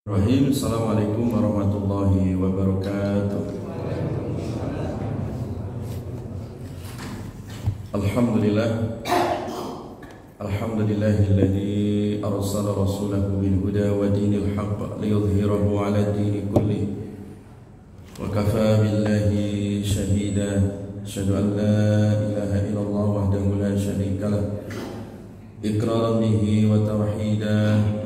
Rahim. Assalamualaikum warahmatullahi wabarakatuh. Alhamdulillah. Alhamdulillahilladzi arsala rasulahu bil huda wa dinil haqq liyudhhirahu 'ala ad-dini kullih. Wa kafaa billahi shahida. Asyhadu an la ilaha illallah wahdahu la syarika lah. إقرارا به وتوحيدا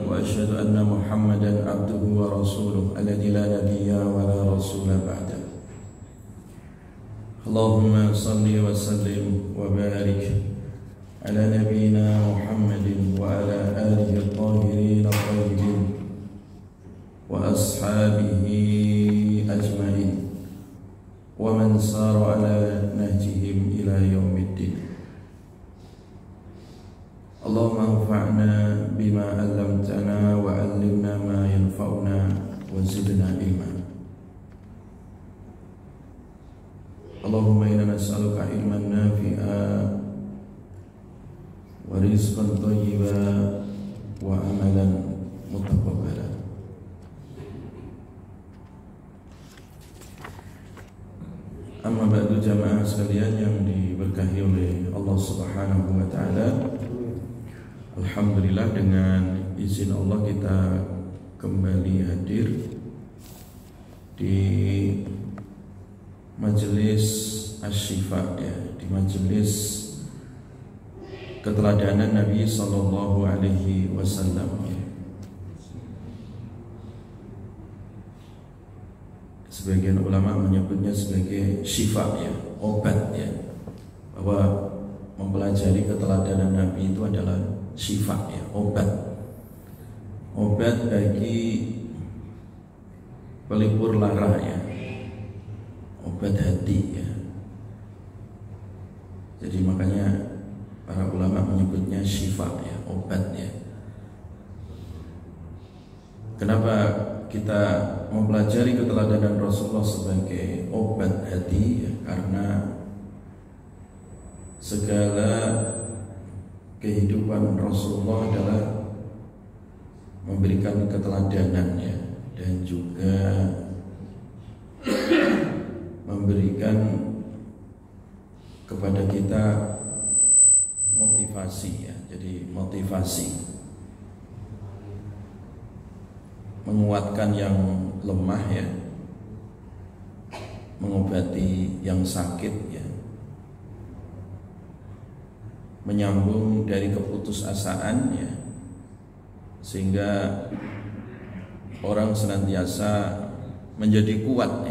وأشهد أن محمدا عبده ورسوله الذي لا نبي ولا رسول بعده. اللهم صل وسلم وبارك على نبينا محمد وعلى آله الطاهرين الطيبين وأصحابه أجمعين ومن سار على نهجهم إلى يوم الدين. Allahumma anfa'na bima 'allamtana wa 'allimna ma yanfa'una wa zidna ilma. Allahumma inna nas'aluka ilman nafi'a wa rizqan thayyiban wa amalan mutaqabbalan. Amma ba'du, jamaah sekalian yang diberkahi oleh Allah Subhanahu wa taala. Alhamdulillah, dengan izin Allah kita kembali hadir di majelis Asy-Syifa, di majelis keteladanan Nabi sallallahu alaihi wasallam. Sebagian ulama menyebutnya sebagai syifa, obat, bahwa mempelajari keteladanan Nabi itu adalah syifa, obat bagi pelipur lara, obat hati, Jadi makanya para ulama menyebutnya syifa, obat, Kenapa kita mempelajari keteladanan Rasulullah sebagai obat hati? Karena segala kehidupan Rasulullah adalah memberikan keteladanan, dan juga memberikan kepada kita motivasi, Jadi motivasi, menguatkan yang lemah, mengobati yang sakit, menyambung dari keputusasaan, sehingga orang senantiasa menjadi kuat,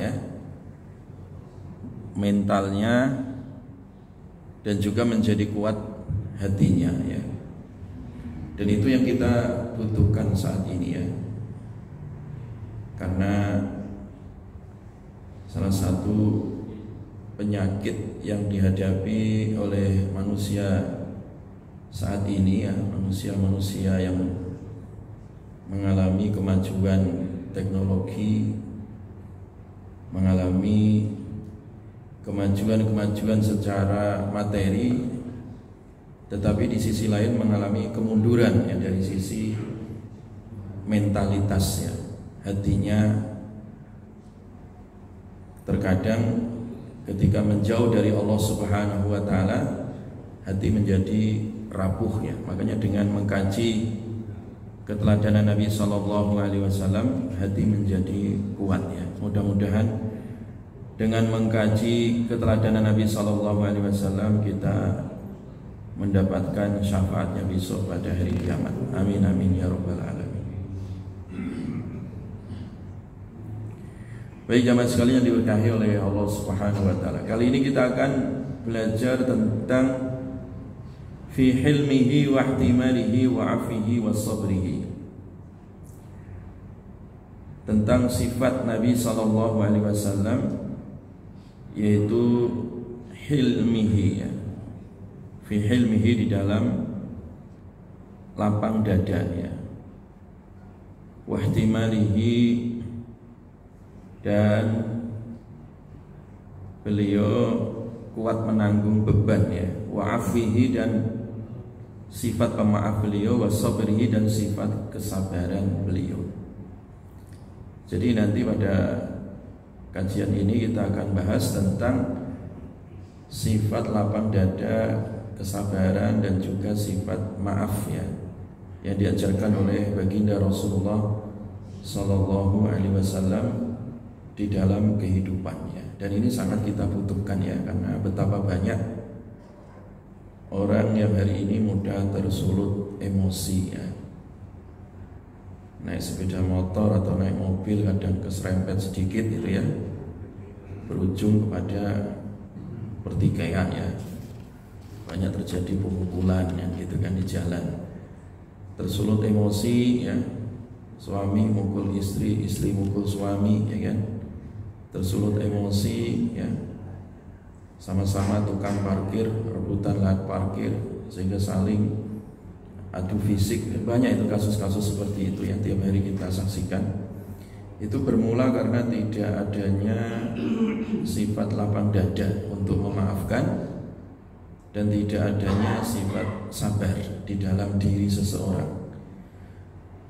mentalnya, dan juga menjadi kuat hatinya, Dan itu yang kita butuhkan saat ini, Karena salah satu penyakit yang dihadapi oleh manusia saat ini, manusia-manusia yang mengalami kemajuan teknologi, mengalami kemajuan secara materi, tetapi di sisi lain mengalami kemunduran, dari sisi mentalitas, hatinya. Terkadang ketika menjauh dari Allah Subhanahu wa taala, hati menjadi rapuh, Makanya dengan mengkaji keteladanan Nabi sallallahu alaihi wasallam, hati menjadi kuat, Mudah-mudahan dengan mengkaji keteladanan Nabi sallallahu alaihi wasallam kita mendapatkan syafaatnya besok pada hari kiamat. Amin amin ya rabbal alamin. Baik, jamaah sekalian yang diberkahi oleh Allah Subhanahu wa taala. Kali ini kita akan belajar tentang fi hilmihi wa ihtimalihi wa afihi wa sabrihi. Tentang sifat Nabi sallallahu alaihi wasallam, yaitu hilmihi, Fi hilmihi di dalam lapang dada, Wa ihtimalihi, dan beliau kuat menanggung beban, Wa afihi, dan sifat pemaaf beliau, wa sabrihi, dan sifat kesabaran beliau. Jadi nanti pada kajian ini kita akan bahas tentang sifat lapang dada, kesabaran dan juga sifat maaf ya, yang diajarkan oleh baginda Rasulullah Sallallahu Alaihi Wasallam di dalam kehidupannya. Dan ini sangat kita butuhkan ya, karena betapa banyak orang yang hari ini mudah tersulut emosi ya. Naik sepeda motor atau naik mobil kadang keserempet sedikit gitu ya, berujung kepada pertikaian ya. Banyak terjadi pemukulan ya, gitu kan di jalan. Tersulut emosi ya, suami mukul istri, istri mukul suami ya kan. Tersulut emosi ya, sama-sama tukang parkir, rebutan lahan parkir sehingga saling adu fisik. Banyak itu kasus-kasus seperti itu yang tiap hari kita saksikan. Itu bermula karena tidak adanya sifat lapang dada untuk memaafkan dan tidak adanya sifat sabar di dalam diri seseorang.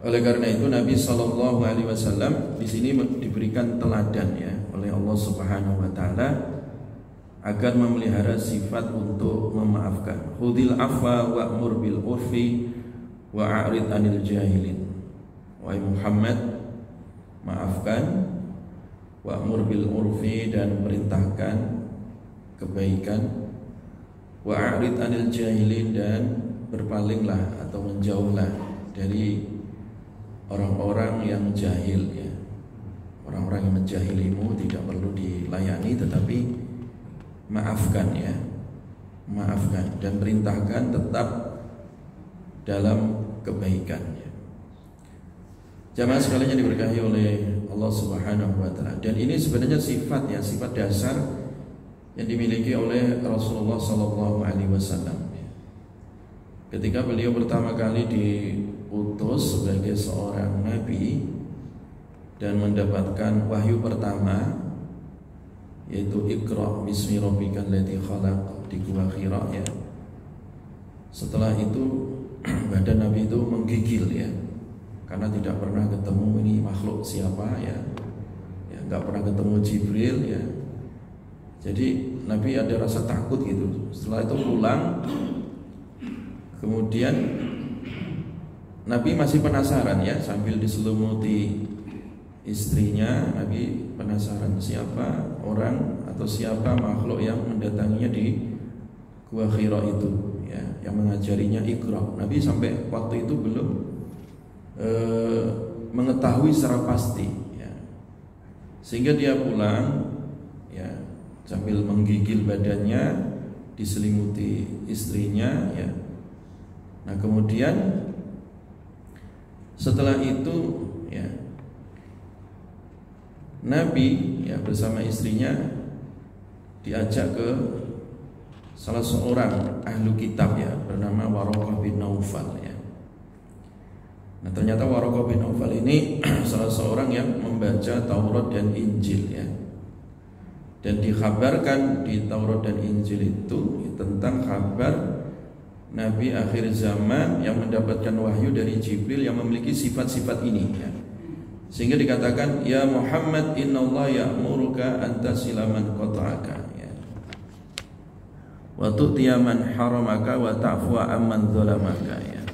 Oleh karena itu Nabi Shallallahu Alaihi Wasallam di sini diberikan teladan ya oleh Allah Subhanahu Wa Taala agar memelihara sifat untuk memaafkan. Khudil afwa wa'mur bil urfi wa'arid anil jahilin. Wahai Muhammad, maafkan, wa'mur bil urfi, dan perintahkan kebaikan, wa'arid anil jahilin, dan berpalinglah atau menjauhlah dari orang-orang yang jahil ya. Orang-orang yang menjahilimu tidak perlu dilayani, tetapi maafkan ya, maafkan dan perintahkan tetap dalam kebaikan ya. Jamaah sekalian yang diberkahi oleh Allah Subhanahu Wa Taala. Dan ini sebenarnya sifat ya, sifat dasar yang dimiliki oleh Rasulullah Sallallahu Alaihi Wasallam. Ketika beliau pertama kali diutus sebagai seorang nabi dan mendapatkan wahyu pertama, yaitu Iqra bismi rabbikal ladzi khalaq di Gua Hira ya. Setelah itu badan Nabi itu menggigil ya, karena tidak pernah ketemu ini makhluk siapa ya, nggak pernah ketemu Jibril ya. Jadi Nabi ada rasa takut gitu. Setelah itu pulang, kemudian Nabi masih penasaran ya, sambil diselumuti istrinya, Nabi penasaran siapa orang atau siapa makhluk yang mendatanginya di Gua Hira itu ya, yang mengajarinya Iqra. Nabi sampai waktu itu belum mengetahui secara pasti ya. Sehingga dia pulang ya, sambil menggigil badannya, diselimuti istrinya ya. Nah kemudian setelah itu ya, Nabi ya bersama istrinya diajak ke salah seorang ahlu kitab ya, bernama Waraqah bin Naufal ya. Nah ternyata Waraqah bin Naufal ini salah seorang yang membaca Taurat dan Injil ya. Dan dikhabarkan di Taurat dan Injil itu tentang kabar Nabi akhir zaman yang mendapatkan wahyu dari Jibril yang memiliki sifat-sifat ini ya. Sehingga dikatakan ya Muhammad innallaha ya'muruka an tasila man qata'aka ya. Wa tu'tiya man haramaka wa ta'fuwa amman zalamaka ya.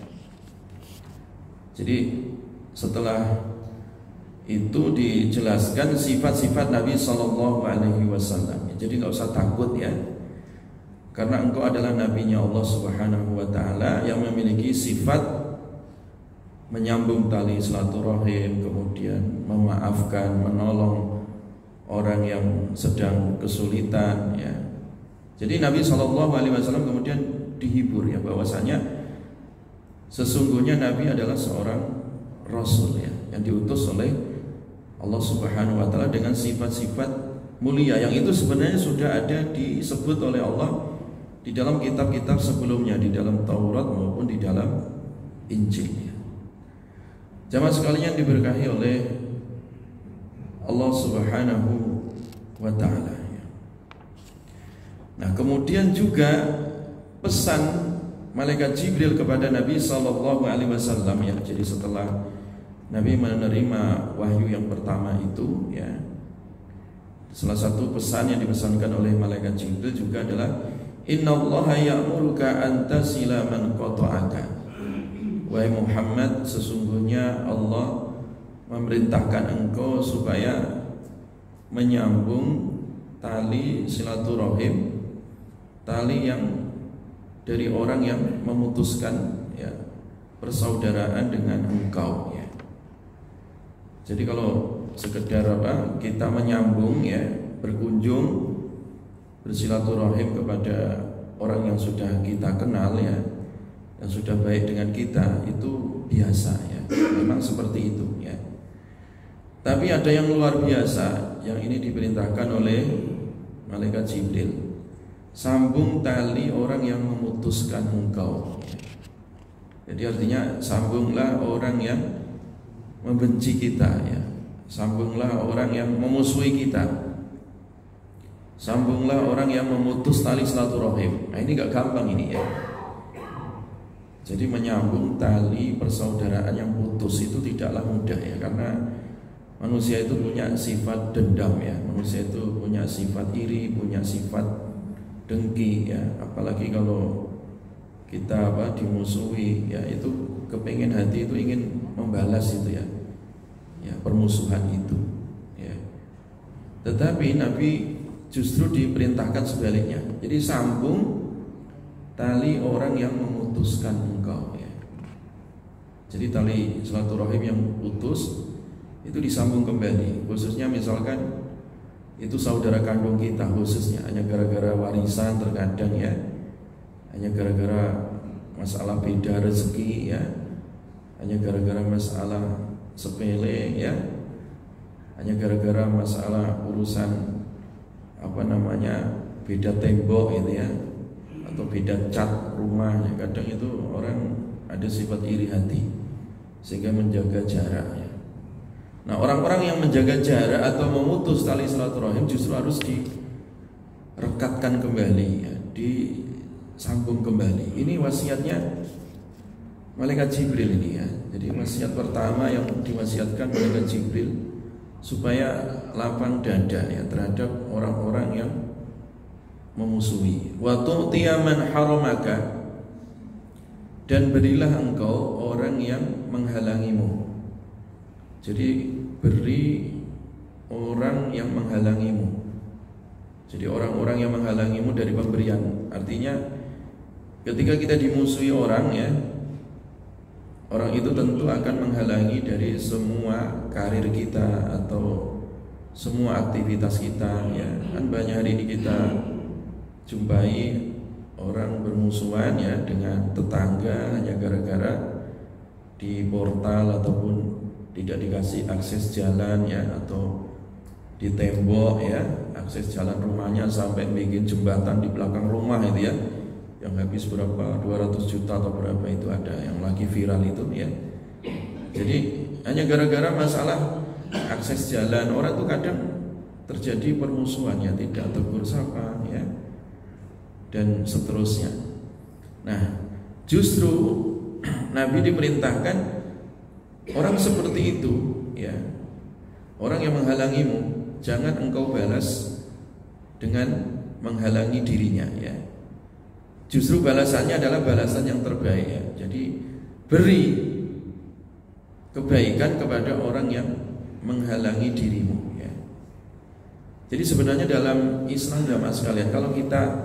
Jadi setelah itu dijelaskan sifat-sifat Nabi Sallallahu Alaihi Wasallam. Jadi nggak usah takut ya, karena engkau adalah nabinya Allah Subhanahu Wa Taala yang memiliki sifat menyambung tali silaturahim, kemudian memaafkan, menolong orang yang sedang kesulitan ya. Jadi Nabi Sallallahu Alaihi Wasallam kemudian dihibur ya, bahwasanya sesungguhnya Nabi adalah seorang Rasul ya, yang diutus oleh Allah Subhanahu Wa Taala dengan sifat-sifat mulia yang itu sebenarnya sudah ada disebut oleh Allah di dalam kitab-kitab sebelumnya, di dalam Taurat maupun di dalam Injil. Jamaah sekalian diberkahi oleh Allah Subhanahu Wa Taala. Nah, kemudian juga pesan malaikat Jibril kepada Nabi Sallallahu Alaihi Wasallam ya. Jadi setelah Nabi menerima wahyu yang pertama itu, ya, salah satu pesan yang dipesankan oleh malaikat Jibril juga adalah innallaha ya'muruka an tasila man qata'aka. Wahai Muhammad, sesungguhnya Allah memerintahkan engkau supaya menyambung tali silaturahim, tali yang dari orang yang memutuskan, ya, persaudaraan dengan engkau, ya. Jadi kalau sekedar kita menyambung, ya, berkunjung, bersilaturahim kepada orang yang sudah kita kenal, ya, yang sudah baik dengan kita, itu biasa, ya. Memang seperti itu, ya. Tapi ada yang luar biasa, yang ini diperintahkan oleh malaikat Jibril. Sambung tali orang yang memutuskan engkau. Jadi artinya sambunglah orang yang membenci kita, ya. Sambunglah orang yang memusuhi kita. Sambunglah orang yang memutus tali silaturahim. Nah, ini gak gampang ini, ya. Jadi menyambung tali persaudaraan yang putus itu tidaklah mudah, ya, karena manusia itu punya sifat dendam, ya. Manusia itu punya sifat iri, punya sifat dengki, ya. Apalagi kalau kita dimusuhi, ya, itu kepingin, hati itu ingin membalas itu, ya, ya, permusuhan itu, ya. Tetapi Nabi justru diperintahkan sebaliknya. Jadi sambung tali orang yang memutuskan engkau, ya. Jadi tali silaturahim yang putus itu disambung kembali. Khususnya misalkan itu saudara kandung kita, khususnya hanya gara-gara warisan terkadang, ya, hanya gara-gara masalah beda rezeki, ya, hanya gara-gara masalah sepele, ya, hanya gara-gara masalah urusan beda tembok itu, ya, atau beda cat rumahnya. Kadang itu orang ada sifat iri hati sehingga menjaga jarak, ya. Nah, orang-orang yang menjaga jarak atau memutus tali silaturahim justru harus direkatkan kembali, ya, disambung kembali. Ini wasiatnya malaikat Jibril ini, ya. Jadi wasiat pertama yang diwasiatkan malaikat Jibril supaya lapang dada, ya, terhadap orang-orang yang memusuhi. Wa tu'tiya man haramaka, dan berilah engkau orang yang menghalangimu. Jadi beri orang yang menghalangimu. Jadi orang-orang yang menghalangimu dari pemberian. Artinya ketika kita dimusuhi orang, ya, orang itu tentu akan menghalangi dari semua karir kita atau semua aktivitas kita, ya. Kan banyak hari ini kita jumpai orang bermusuhan, ya, dengan tetangga hanya gara-gara di portal ataupun tidak dikasih akses jalan, ya, atau di tembok, ya, akses jalan rumahnya sampai bikin jembatan di belakang rumah itu, ya, yang habis berapa 200 juta atau berapa itu, ada yang lagi viral itu, ya. Jadi hanya gara-gara masalah akses jalan, orang itu kadang terjadi permusuhan, ya, tidak tegur sapa, ya, dan seterusnya. Nah, justru Nabi diperintahkan orang seperti itu, ya, orang yang menghalangimu, jangan engkau balas dengan menghalangi dirinya, ya. Justru balasannya adalah balasan yang terbaik, ya. Jadi beri kebaikan kepada orang yang menghalangi dirimu, ya. Jadi sebenarnya dalam Islam, jamaah sekalian, kalau kita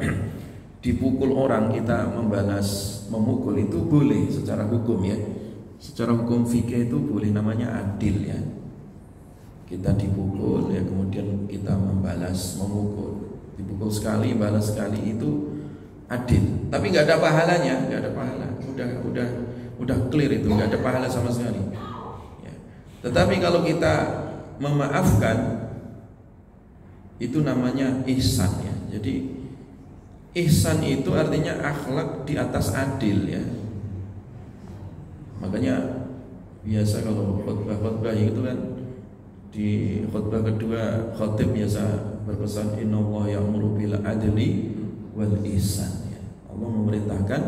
dipukul orang, kita membalas memukul itu boleh secara hukum, ya. Secara hukum fikih itu boleh, namanya adil, ya. Kita dipukul, ya, kemudian kita membalas memukul. Dipukul sekali, balas sekali, itu adil. Tapi nggak ada pahalanya, nggak ada pahala. Udah clear itu, nggak ada pahala sama sekali, ya. Tetapi kalau kita memaafkan, itu namanya ihsan, ya. Jadi ihsan itu artinya akhlak di atas adil, ya. Makanya biasa kalau khutbah itu kan, di khutbah kedua khatib biasa berpesan innallaha ya'muru bil adli wal ihsan, ya. Allah memerintahkan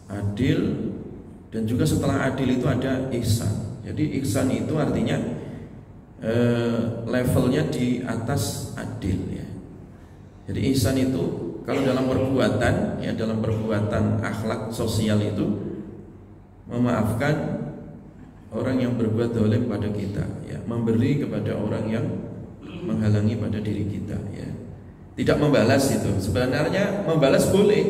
adil, dan juga setelah adil itu ada ihsan. Jadi ihsan itu artinya levelnya di atas adil ya. Jadi ihsan itu kalau dalam perbuatan ya, dalam perbuatan akhlak sosial itu memaafkan orang yang berbuat zalim pada kita ya, memberi kepada orang yang menghalangi pada diri kita ya. Tidak membalas itu. Sebenarnya membalas boleh,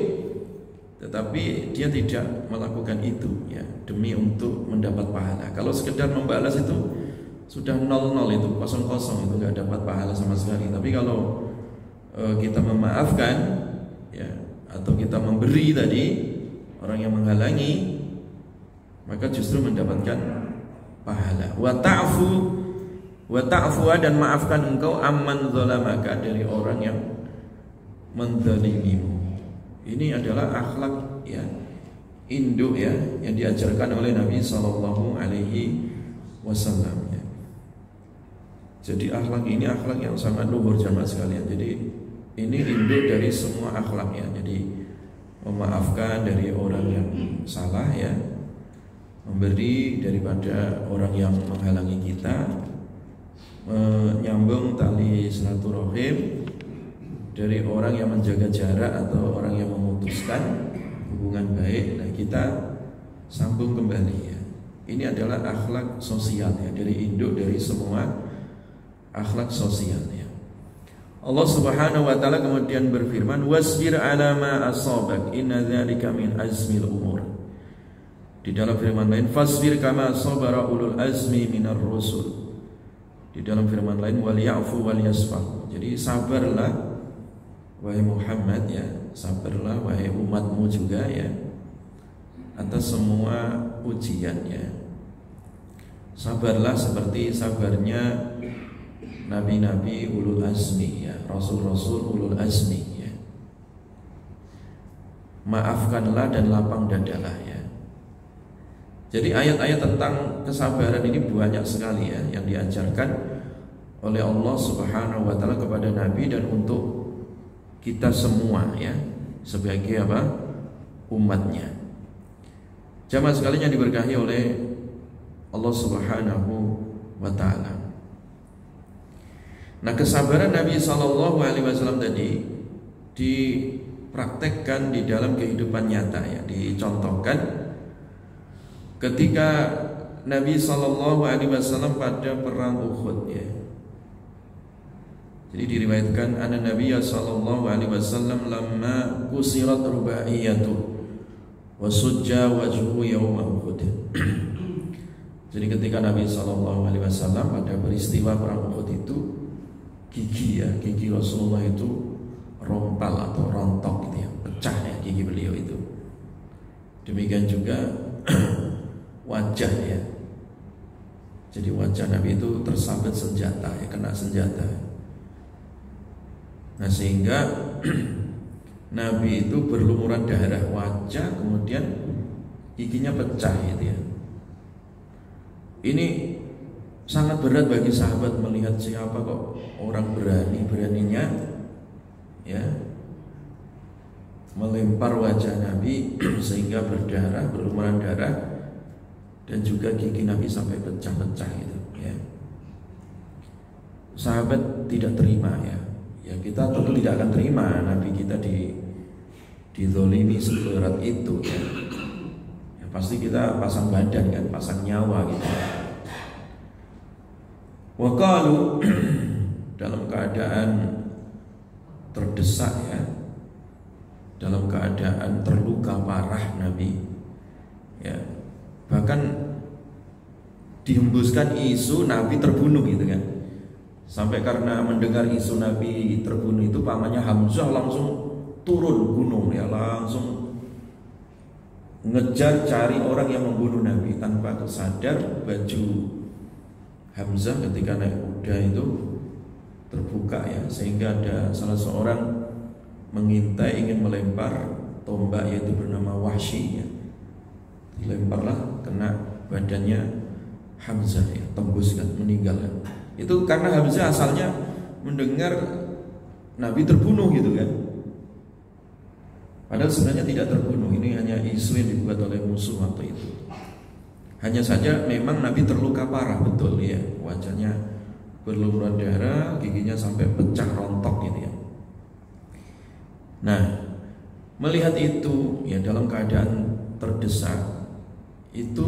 tetapi dia tidak melakukan itu ya demi untuk mendapat pahala. Kalau sekedar membalas itu sudah 0-0, itu kosong-kosong, itu nggak dapat pahala sama sekali. Tapi kalau kita memaafkan ya, atau kita memberi tadi orang yang menghalangi, maka justru mendapatkan pahala. Wa ta'fu dan maafkan engkau amman zalamaka, dari orang yang menzalimimu. Ini adalah akhlak ya induk ya yang diajarkan oleh Nabi Sallallahu Alaihi Wasallam ya. Jadi akhlak ini akhlak yang sangat luhur jamaah sekalian. Jadi ini induk dari semua akhlak ya. Jadi memaafkan dari orang yang salah ya, memberi daripada orang yang menghalangi kita, menyambung tali silaturahim dari orang yang menjaga jarak atau orang yang memutuskan hubungan baik. Nah, kita sambung kembali ya. Ini adalah akhlak sosial ya, dari induk dari semua akhlak sosial ya. Allah Subhanahu wa taala kemudian berfirman, wasbir ala ma asabak inna dzalika min azmil umur. Di dalam firman lain, fasbir kama sabara ulul azmi minar rusul. Di dalam firman lain, wal ya'fu wal yasfahu. Jadi sabarlah wahai Muhammad ya, sabarlah wahai umatmu juga ya, atas semua ujian ya. Sabarlah seperti sabarnya nabi-nabi ulul azmi ya, rasul-rasul ulul azmi ya. Maafkanlah dan lapang dadalah ya. Jadi ayat-ayat tentang kesabaran ini banyak sekali ya yang diajarkan oleh Allah Subhanahu wa taala kepada Nabi dan untuk kita semua ya, sebagai apa? Umatnya. Jamaah sekalian yang diberkahi oleh Allah Subhanahu wa taala. Nah, kesabaran Nabi Sallallahu Alaihi Wasallam tadi dipraktekkan di dalam kehidupan nyata ya, dicontohkan ketika Nabi Sallallahu Alaihi Wasallam pada perang Uhud ya. Jadi diriwayatkan anna Nabi Sallallahu Alaihi Wasallam lamma kusirat rubaiyatu wa sujja wajhu yauma Uhud. Jadi ketika Nabi Sallallahu Alaihi Wasallam pada peristiwa perang Uhud itu, gigi Rasulullah itu rompal atau rontok gitu ya, pecah ya gigi beliau itu. Demikian juga wajah ya. Jadi wajah Nabi itu tersabet senjata ya, kena senjata. Nah, sehingga Nabi itu berlumuran darah wajah, kemudian giginya pecah gitu ya. Ini sangat berat bagi sahabat melihat siapa kok orang beraninya ya melempar wajah Nabi sehingga berdarah, berlumuran darah, dan juga gigi Nabi sampai pecah-pecah gitu ya. Sahabat tidak terima ya. Ya, kita tentu tidak akan terima Nabi kita dizolimi seberat itu ya. Ya pasti kita pasang badan kan, pasang nyawa gitu. Waqalu dalam keadaan terdesak ya, dalam keadaan terluka parah Nabi ya, bahkan dihembuskan isu Nabi terbunuh gitu kan. Sampai karena mendengar isu Nabi terbunuh itu, pamannya Hamzah langsung turun gunung ya, langsung ngejar cari orang yang membunuh Nabi. Tanpa sadar baju Hamzah ketika naik kuda itu terbuka ya, sehingga ada salah seorang mengintai ingin melempar tombak yaitu bernama Wahsy ya. Dilemparlah, kena badannya Hamzah ya, tembus kan, meninggal kan. Itu karena Hamzah asalnya mendengar Nabi terbunuh gitu kan. Padahal sebenarnya tidak terbunuh, ini hanya isu yang dibuat oleh musuh waktu itu. Hanya saja memang Nabi terluka parah, betul ya, wajahnya berlumuran darah, giginya sampai pecah rontok gitu ya. Nah, melihat itu ya, dalam keadaan terdesak itu,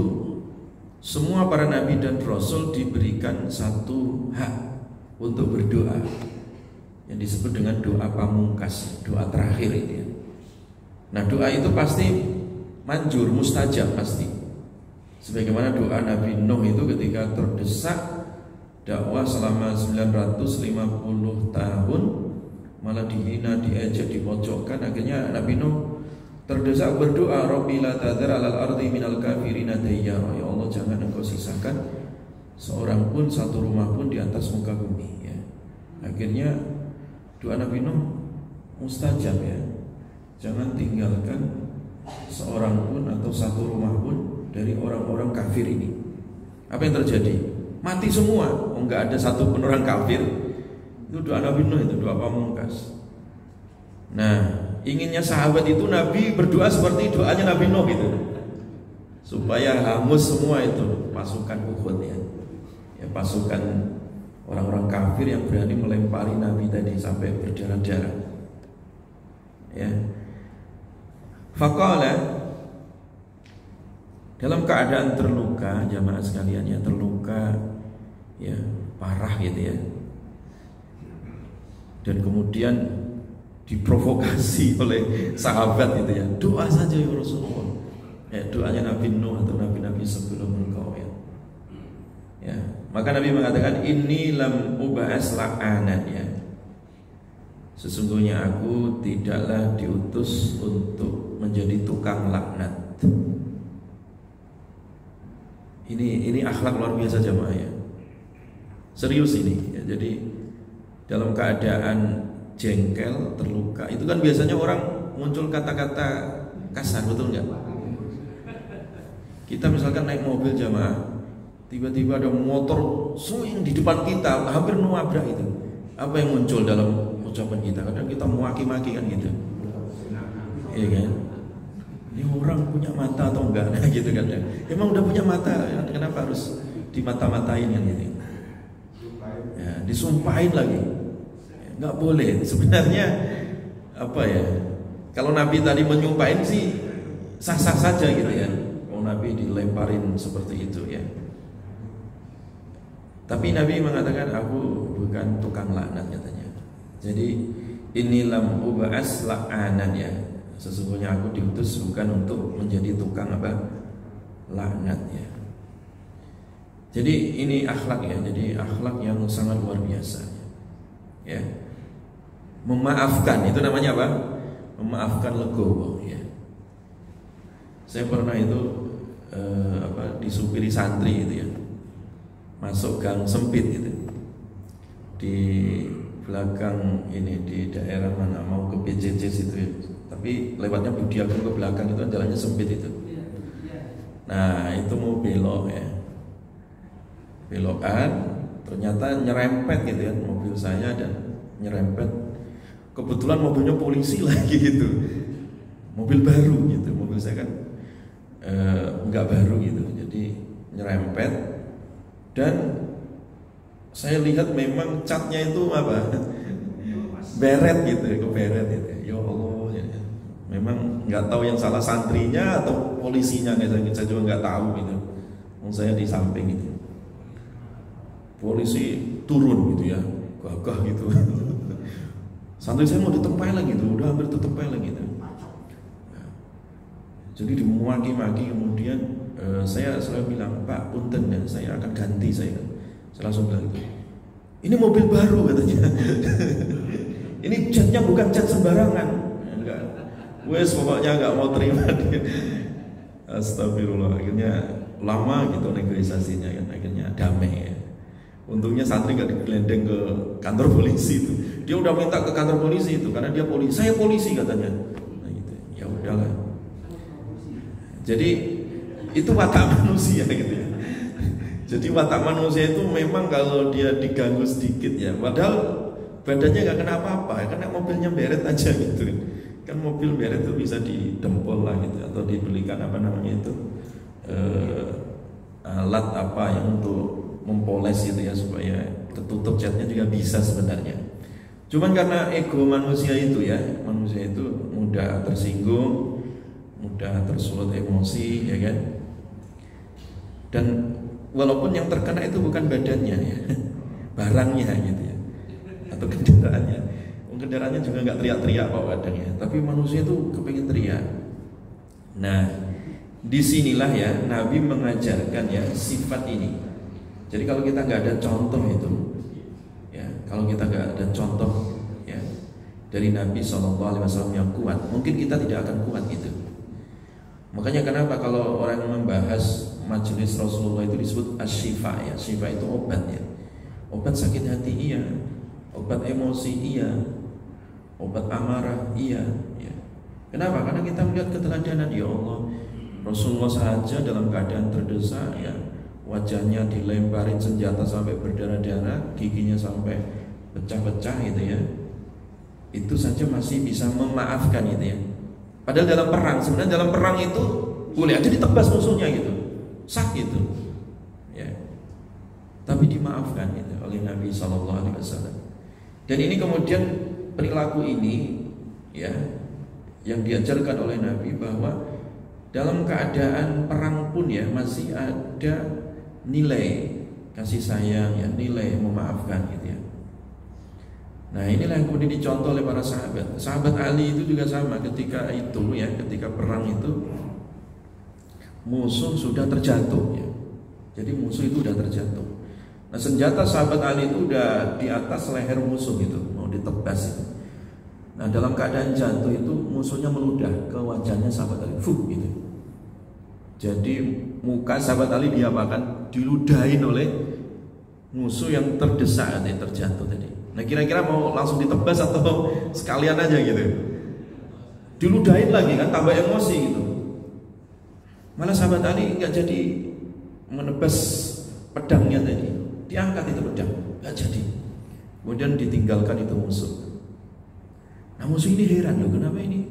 semua para nabi dan rasul diberikan satu hak untuk berdoa yang disebut dengan doa pamungkas, doa terakhir itu ya. Nah, doa itu pasti manjur, mustajab pasti. Sebagaimana doa Nabi Nuh itu ketika terdesak dakwah selama 950 tahun, malah dihina, diejek, dipojokkan. Akhirnya Nabi Nuh terdesak berdoa, Rabbi la tadhar 'alal ardi minal kafirina dayyara. Ya Allah, jangan engkau sisakan seorang pun, satu rumah pun di atas muka bumi ya. Akhirnya doa Nabi Nuh mustajab ya. Jangan tinggalkan seorang pun atau satu rumah pun dari orang-orang kafir ini. Apa yang terjadi? Mati semua. Oh, enggak ada satu pun orang kafir. Itu doa Nabi Nuh, itu doa pamungkas. Nah, inginnya sahabat itu Nabi berdoa seperti doanya Nabi Nuh gitu, supaya hangus semua itu pasukan Uhud ya. Ya, pasukan orang-orang kafir yang berani melempari Nabi tadi sampai berdarah-darah. Ya. Faqala, dalam keadaan terluka, jamaah sekalian ya, terluka ya, parah gitu ya. Dan kemudian diprovokasi oleh sahabat gitu ya. Doa saja ya Rasulullah. Ya, doanya Nabi Nuh atau nabi-nabi sebelum engkau ya. Ya, maka Nabi mengatakan inni lam uba'as la'anan ya. Sesungguhnya aku tidaklah diutus untuk menjadi tukang laknat. Ini akhlak luar biasa jamaah ya. Serius ini ya. Jadi dalam keadaan jengkel, terluka, itu kan biasanya orang muncul kata-kata kasar, betul nggak? Kita misalkan naik mobil jamaah, tiba-tiba ada motor swing di depan kita, hampir nabrak itu. Apa yang muncul dalam ucapan kita? Kadang kita maki-maki kan gitu. Iya kan? Ini orang punya mata atau enggak? Nah gitu kan. Emang udah punya mata, kenapa harus dimata-matain kan gitu? Ya, disumpahin lagi. Nggak boleh. Sebenarnya apa ya? Kalau Nabi tadi menyumpahin sih sah-sah saja gitu ya. Kalau Nabi dilemparin seperti itu ya. Tapi Nabi mengatakan aku bukan tukang laknat katanya. Jadi inilam uba'as la'anan ya. Sesungguhnya aku diutus bukan untuk menjadi tukang apa? Laknat ya. Jadi ini akhlak ya. Jadi akhlak yang sangat luar biasa ya. Memaafkan, itu namanya apa? Memaafkan legowo ya. Saya pernah itu disupiri santri itu ya, masuk gang sempit gitu di belakang ini, di daerah mana, mau ke PJJ situ ya. Tapi lewatnya Budi Agung ke belakang itu jalannya sempit itu. Nah itu mau belok ya, belokan, ternyata nyerempet gitu ya mobil saya, dan nyerempet. Kebetulan mobilnya polisi lagi gitu, mobil baru gitu, mobil saya kan enggak baru gitu, jadi nyerempet. Dan saya lihat memang catnya itu apa, beret gitu, keberet gitu. Ya Allah, ya. Memang nggak tahu yang salah santrinya atau polisinya, saya juga nggak tahu gitu. Saya di samping gitu, polisi turun gitu ya, gagah gitu. Santri saya mau ditempel lagi tuh, udah hampir ditempel lagi tuh. Jadi dimaki-maki, kemudian saya selalu bilang, Pak punten ya, saya akan ganti saya langsung bilang itu. Ini mobil baru katanya. Ini catnya bukan cat sembarangan. Enggak. Wes pokoknya nggak mau terima dia. Astagfirullah. Akhirnya lama gitu negosiasinya kan, akhirnya damai ya. Untungnya santri nggak digelendeng ke kantor polisi itu. Dia udah minta ke kantor polisi itu karena dia polisi. Saya polisi katanya. Nah gitu. Ya udahlah. Jadi itu watak manusia gitu ya. Jadi watak manusia itu memang kalau dia diganggu sedikit ya, padahal badannya nggak kena apa-apa, karena mobilnya beret aja gitu. Kan mobil beret itu bisa didempol lah gitu, atau dibelikan apa namanya itu alat apa yang untuk mempoles gitu ya supaya ketutup catnya juga bisa sebenarnya. Cuman karena ego manusia itu ya, manusia itu mudah tersinggung, mudah tersulut emosi ya kan. Dan walaupun yang terkena itu bukan badannya ya, barangnya gitu ya, atau kendaraannya. Kendaraannya juga nggak teriak-teriak kok kadang ya, tapi manusia itu kepengen teriak. Nah, disinilah ya Nabi mengajarkan ya sifat ini. Jadi kalau kita nggak ada contoh itu, ya kalau kita nggak ada contoh ya dari Nabi SAW yang kuat, mungkin kita tidak akan kuat gitu. Makanya kenapa kalau orang membahas majelis Rasulullah itu disebut asy-syifa ya, syifa itu obat ya, obat sakit hati iya, obat emosi iya, obat amarah iya. Ya. Kenapa? Karena kita melihat keteladanan ya Allah. Rasulullah saja dalam keadaan terdesak ya, wajahnya dilemparin senjata sampai berdarah-darah, giginya sampai pecah-pecah gitu ya. Itu saja masih bisa memaafkan gitu ya. Padahal dalam perang, sebenarnya dalam perang itu boleh aja ditebas musuhnya gitu, sakit gitu, ya. Tapi dimaafkan gitu oleh Nabi SAW. Dan ini kemudian perilaku ini, ya, yang diajarkan oleh Nabi bahwa dalam keadaan perang pun ya masih ada nilai kasih sayang, ya, nilai memaafkan gitu ya. Nah inilah yang kemudian dicontoh oleh para sahabat. Sahabat Ali itu juga sama ketika itu ya, ketika perang itu musuh sudah terjatuh ya. Jadi musuh itu sudah terjatuh. Nah senjata sahabat Ali itu udah di atas leher musuh gitu, mau ditebas itu. Nah dalam keadaan jatuh itu musuhnya meludah ke wajahnya sahabat Ali, gitu. Jadi muka sahabat Ali diapakan? Diludahin oleh musuh yang terdesak tadi, terjatuh tadi. Nah kira-kira mau langsung ditebas atau sekalian aja gitu? Diludahin lagi kan, tambah emosi gitu. Malah sahabat Ali nggak jadi menebas pedangnya tadi, diangkat itu pedang, nggak jadi. Kemudian ditinggalkan itu musuh. Nah musuh ini heran loh, kenapa ini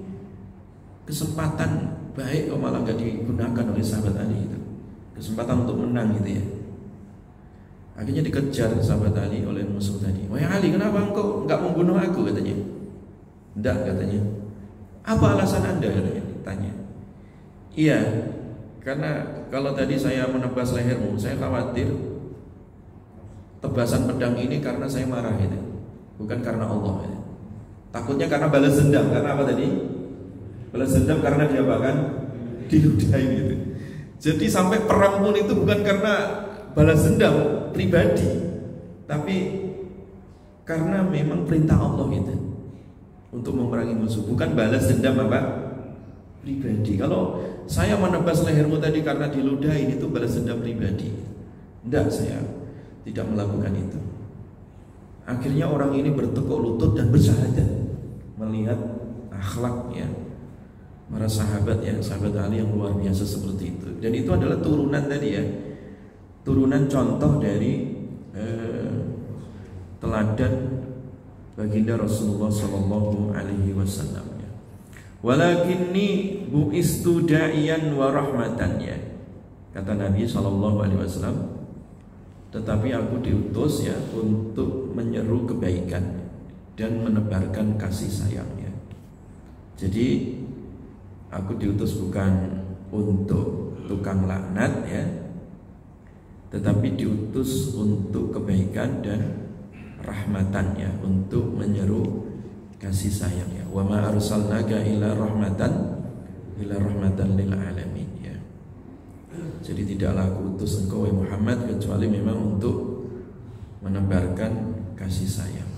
kesempatan baik kok malah nggak digunakan oleh sahabat Ali itu, kesempatan untuk menang gitu ya. Akhirnya dikejar sahabat Ali oleh musuh tadi. Wahai Ali, kenapa engkau nggak membunuh aku katanya? Tidak katanya. Apa alasan anda? Tanya. Iya, karena kalau tadi saya menebas lehermu, saya khawatir tebasan pedang ini karena saya marah itu, bukan karena Allah. Gitu. Takutnya karena balas dendam. Karena apa tadi? Balas dendam karena dia bahkan diludahin gitu. Jadi sampai perang pun itu bukan karena balas dendam pribadi, tapi karena memang perintah Allah gitu untuk memerangi musuh, bukan balas dendam apa pribadi. Kalau saya menebas lehermu tadi karena diludahin, itu balas dendam pribadi. Tidak, saya tidak melakukan itu. Akhirnya orang ini bertekuk lutut dan bersyahadat melihat akhlaknya para sahabat ya, sahabat Ali yang luar biasa seperti itu. Dan itu adalah turunan tadi ya, turunan contoh dari teladan baginda Rasulullah Sallallahu Alaihi Wasallam. Walakinni bu'istu da'iyan wa rahmatan ya, kata Nabi Sallallahu Alaihi Wasallam. Tetapi aku diutus ya untuk menyeru kebaikan dan menebarkan kasih sayangnya. Jadi aku diutus bukan untuk tukang laknat ya, tetapi diutus untuk kebaikan dan rahmatannya, untuk menyeru kasih sayangnya. Wa ma arsalnaka illa rahmatan lil alamin ya. Jadi tidaklah aku utus engkau wahai Muhammad kecuali memang untuk menebarkan kasih sayang.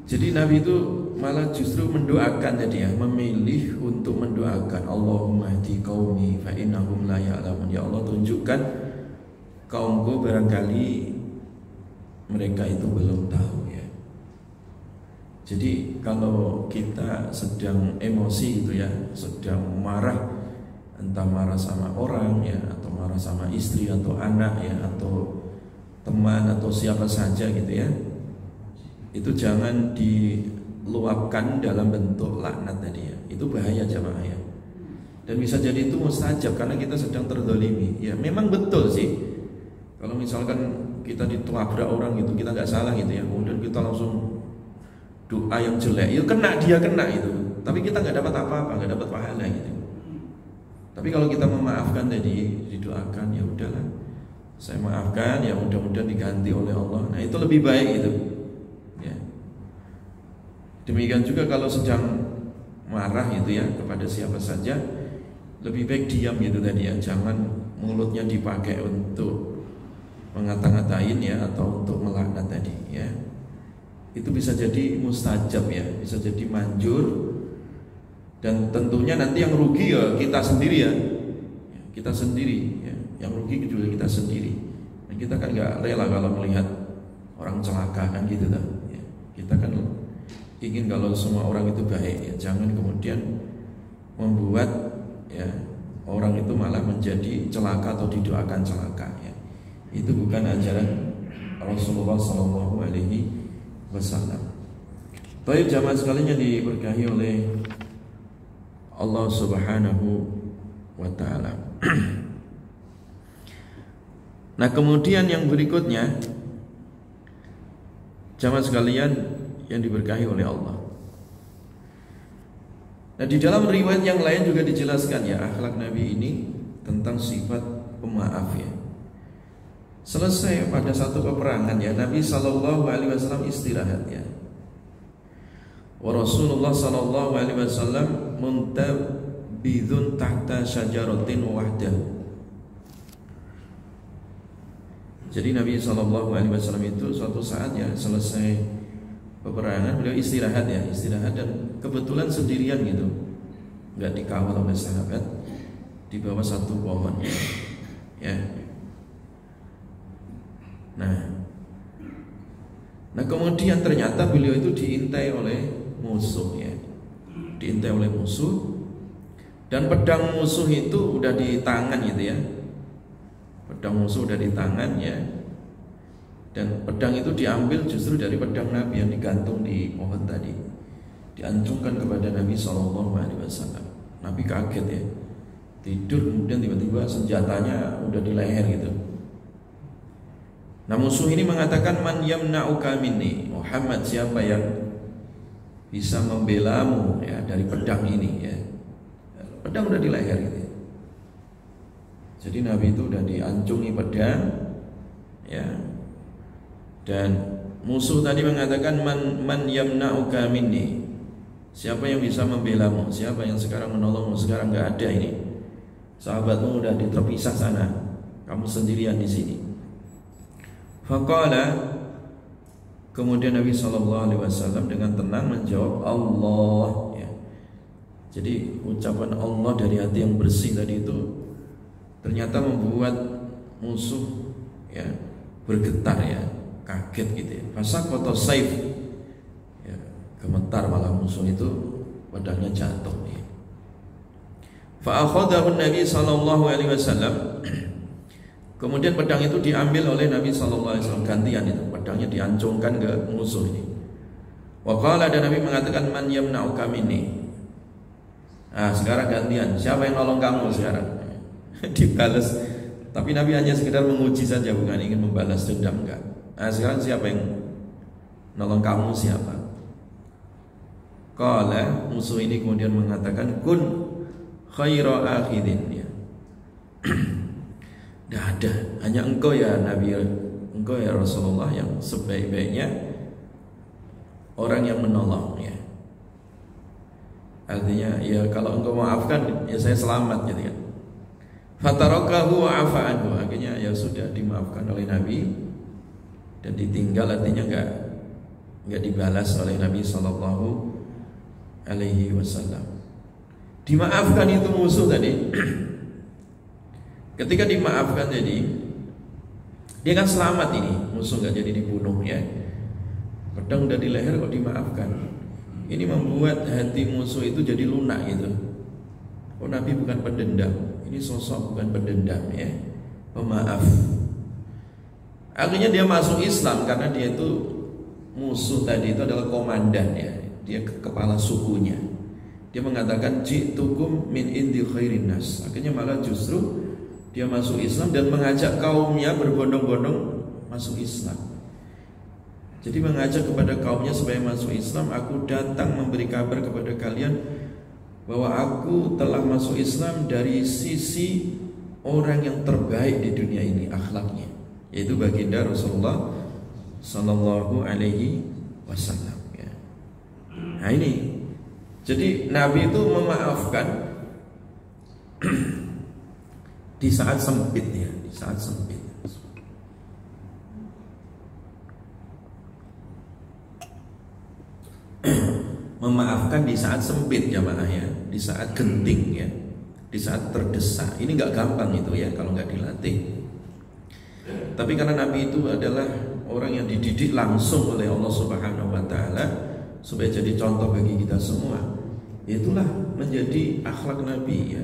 Jadi Nabi itu malah justru mendoakan tadi ya, memilih untuk mendoakan, Allahumma hdi qaumi fa innahum la ya'lamun. Ya Allah, tunjukkan kaumku barangkali mereka itu belum tahu ya. Jadi kalau kita sedang emosi itu ya, sedang marah, entah marah sama orang ya, atau marah sama istri atau anak ya, atau teman atau siapa saja gitu ya, itu jangan diluapkan dalam bentuk laknat tadi ya. Itu bahaya jamaah ya. Dan bisa jadi itu mustajab karena kita sedang terzalimi. Ya memang betul sih. Kalau misalkan kita ditabrak orang gitu, kita nggak salah gitu ya, kemudian kita langsung doa yang jelek, itu dia kena itu. Tapi kita nggak dapat apa-apa, nggak dapat pahala gitu. Tapi kalau kita memaafkan tadi, didoakan, ya udahlah, saya maafkan, ya mudah-mudahan diganti oleh Allah. Nah itu lebih baik itu. Ya. Demikian juga kalau sedang marah gitu ya kepada siapa saja, lebih baik diam gitu tadi ya, jangan mulutnya dipakai untuk mengata-ngatain ya atau untuk melaknat tadi ya. Itu bisa jadi mustajab ya, bisa jadi manjur, dan tentunya nanti yang rugi ya kita sendiri ya, kita sendiri ya, yang rugi juga kita sendiri. Dan kita kan nggak rela kalau melihat orang celaka kan gitu kan ya. Kita kan ingin kalau semua orang itu baik ya, jangan kemudian membuat ya orang itu malah menjadi celaka atau didoakan celaka ya. Itu bukan ajaran Rasulullah Sallallahu Alaihi Wasallam. Baik jamaah sekalian yang diberkahi oleh Allah Subhanahu wa Ta'ala. Nah kemudian yang berikutnya, jamaah sekalian yang diberkahi oleh Allah. Nah di dalam riwayat yang lain juga dijelaskan ya akhlak Nabi ini tentang sifat pemaaf ya. Selesai pada satu peperangan ya, Nabi Sallallahu Alaihi Wasallam istirahat ya. Wa Rasulullah Sallallahu Alaihi Wasallam muntabidun tahta syajaratin wahdah. Jadi Nabi Sallallahu Alaihi Wasallam itu suatu saat ya selesai peperangan, beliau istirahat ya, istirahat dan kebetulan sendirian gitu, nggak dikawal oleh sahabat, di bawah satu pohon ya. Nah kemudian ternyata beliau itu diintai oleh musuh ya, diintai oleh musuh, dan pedang musuh itu udah di tangan gitu ya, pedang musuh udah di tangan ya. Dan pedang itu diambil justru dari pedang Nabi yang digantung di pohon tadi, diancungkan kepada Nabi Sallallahu Alaihi Wasallam. Nabi kaget ya, tidur kemudian tiba-tiba senjatanya udah di leher gitu. Nah musuh ini mengatakan, man yamna'uka minni, Muhammad, siapa yang bisa membelamu ya dari pedang ini ya. Pedang udah di leher gitu ya. Jadi Nabi itu udah diancungi pedang ya. Dan musuh tadi mengatakan, man yamna'uka minni, siapa yang bisa membelamu, siapa yang sekarang menolongmu, sekarang nggak ada ini, sahabatmu udah terpisah sana, kamu sendirian di sini. Faqala, kemudian Nabi Sallallahu Alaihi Wasallam dengan tenang menjawab Allah ya. Jadi ucapan Allah dari hati yang bersih tadi itu ternyata membuat musuh ya bergetar ya, kaget gitu ya. Fasaqata saif ya, gemetar malah musuh itu, pedangnya jatuh ya. Fa akhadahu Nabi Sallallahu Alaihi Wasallam, kemudian pedang itu diambil oleh Nabi Sallallahu Alaihi Wasallam, gantian itu pedangnya diancungkan ke musuh ini. Wa qala, dan Nabi mengatakan, man yamna'uka minni, nah sekarang gantian, siapa yang nolong kamu sekarang? Dibalas. Tapi Nabi hanya sekedar menguji saja, bukan ingin membalas dendam, enggak. Nah sekarang siapa yang nolong kamu, siapa? Qala, musuh ini kemudian mengatakan, kun khaira akhidin ya. Tidak ada, hanya engkau ya Nabi, engkau ya Rasulullah yang sebaik-baiknya orang yang menolong ya. Artinya ya kalau engkau maafkan ya saya selamat gitu kan. Fatarakahu wa afa anhu, akhirnya ya sudah dimaafkan oleh Nabi dan ditinggal, artinya enggak dibalas oleh Nabi Sallallahu Alaihi Wasallam. Dimaafkan itu musuh tadi. Ketika dimaafkan jadi dia kan selamat, ini musuh nggak jadi dibunuh ya. Pedang udah di leher kok dimaafkan. Ini membuat hati musuh itu jadi lunak gitu. Oh Nabi bukan pendendam, ini sosok bukan pendendam ya, pemaaf. Akhirnya dia masuk Islam karena dia itu musuh tadi itu adalah komandan ya, dia kepala sukunya. Dia mengatakan ji'tukum min indi khairin nas. Akhirnya malah justru dia masuk Islam dan mengajak kaumnya berbondong-bondong masuk Islam. Jadi mengajak kepada kaumnya supaya masuk Islam. Aku datang memberi kabar kepada kalian bahwa aku telah masuk Islam dari sisi orang yang terbaik di dunia ini akhlaknya, yaitu baginda Rasulullah Sallallahu Alaihi Wasallam. Ya. Nah ini, jadi Nabi itu memaafkan di saat sempit ya, di saat sempit. Memaafkan di saat sempit jamaah ya, di saat genting ya, di saat terdesak. Ini nggak gampang itu ya kalau nggak dilatih. Tapi karena Nabi itu adalah orang yang dididik langsung oleh Allah Subhanahu Wa Taala supaya jadi contoh bagi kita semua, itulah menjadi akhlak Nabi ya.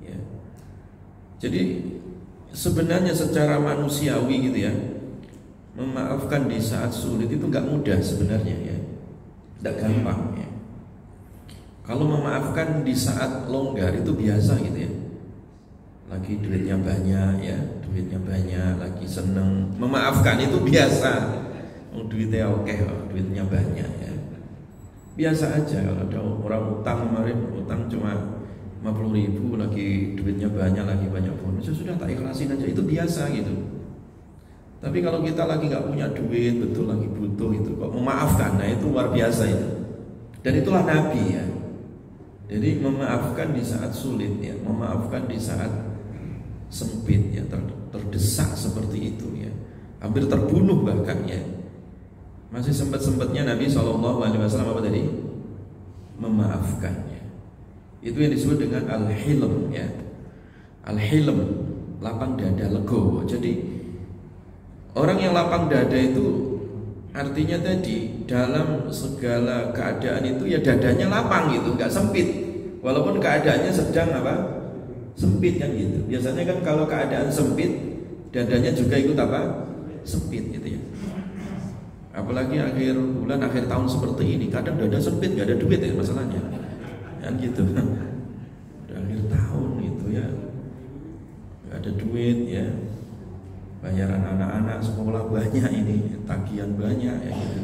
Ya. Jadi sebenarnya secara manusiawi gitu ya, memaafkan di saat sulit itu nggak mudah sebenarnya ya. Tidak gampang ya. Kalau memaafkan di saat longgar itu biasa gitu ya. Lagi duitnya banyak ya, duitnya banyak, lagi seneng, memaafkan itu biasa. Duitnya oke, duitnya banyak ya. Biasa aja. Kalau ada orang utang kemarin, utang cuma 50.000, lagi duitnya banyak, lagi banyak bonus, sudah tak ikhlasin aja, itu biasa gitu. Tapi kalau kita lagi nggak punya duit, betul lagi butuh itu kok memaafkan, nah itu luar biasa itu. Dan itulah Nabi ya. Jadi memaafkan di saat sulit ya, memaafkan di saat sempit ya, terdesak seperti itu ya, hampir terbunuh bahkan ya. Masih sempat-sempatnya Nabi SAW apa tadi? Memaafkan ya. Itu yang disebut dengan al-hilm ya. Al-hilm, lapang dada, legowo. Jadi orang yang lapang dada itu artinya tadi dalam segala keadaan itu ya dadanya lapang gitu, nggak sempit. Walaupun keadaannya sedang apa? Sempit kan gitu. Biasanya kan kalau keadaan sempit, dadanya juga ikut apa? Sempit gitu ya. Apalagi akhir bulan, akhir tahun seperti ini, kadang dada sempit, nggak ada duit ya masalahnya. Kan gitu. Udah akhir tahun gitu ya, nggak ada duit ya. Bayaran anak-anak sekolah banyak ini, tagihan banyak ya gitu.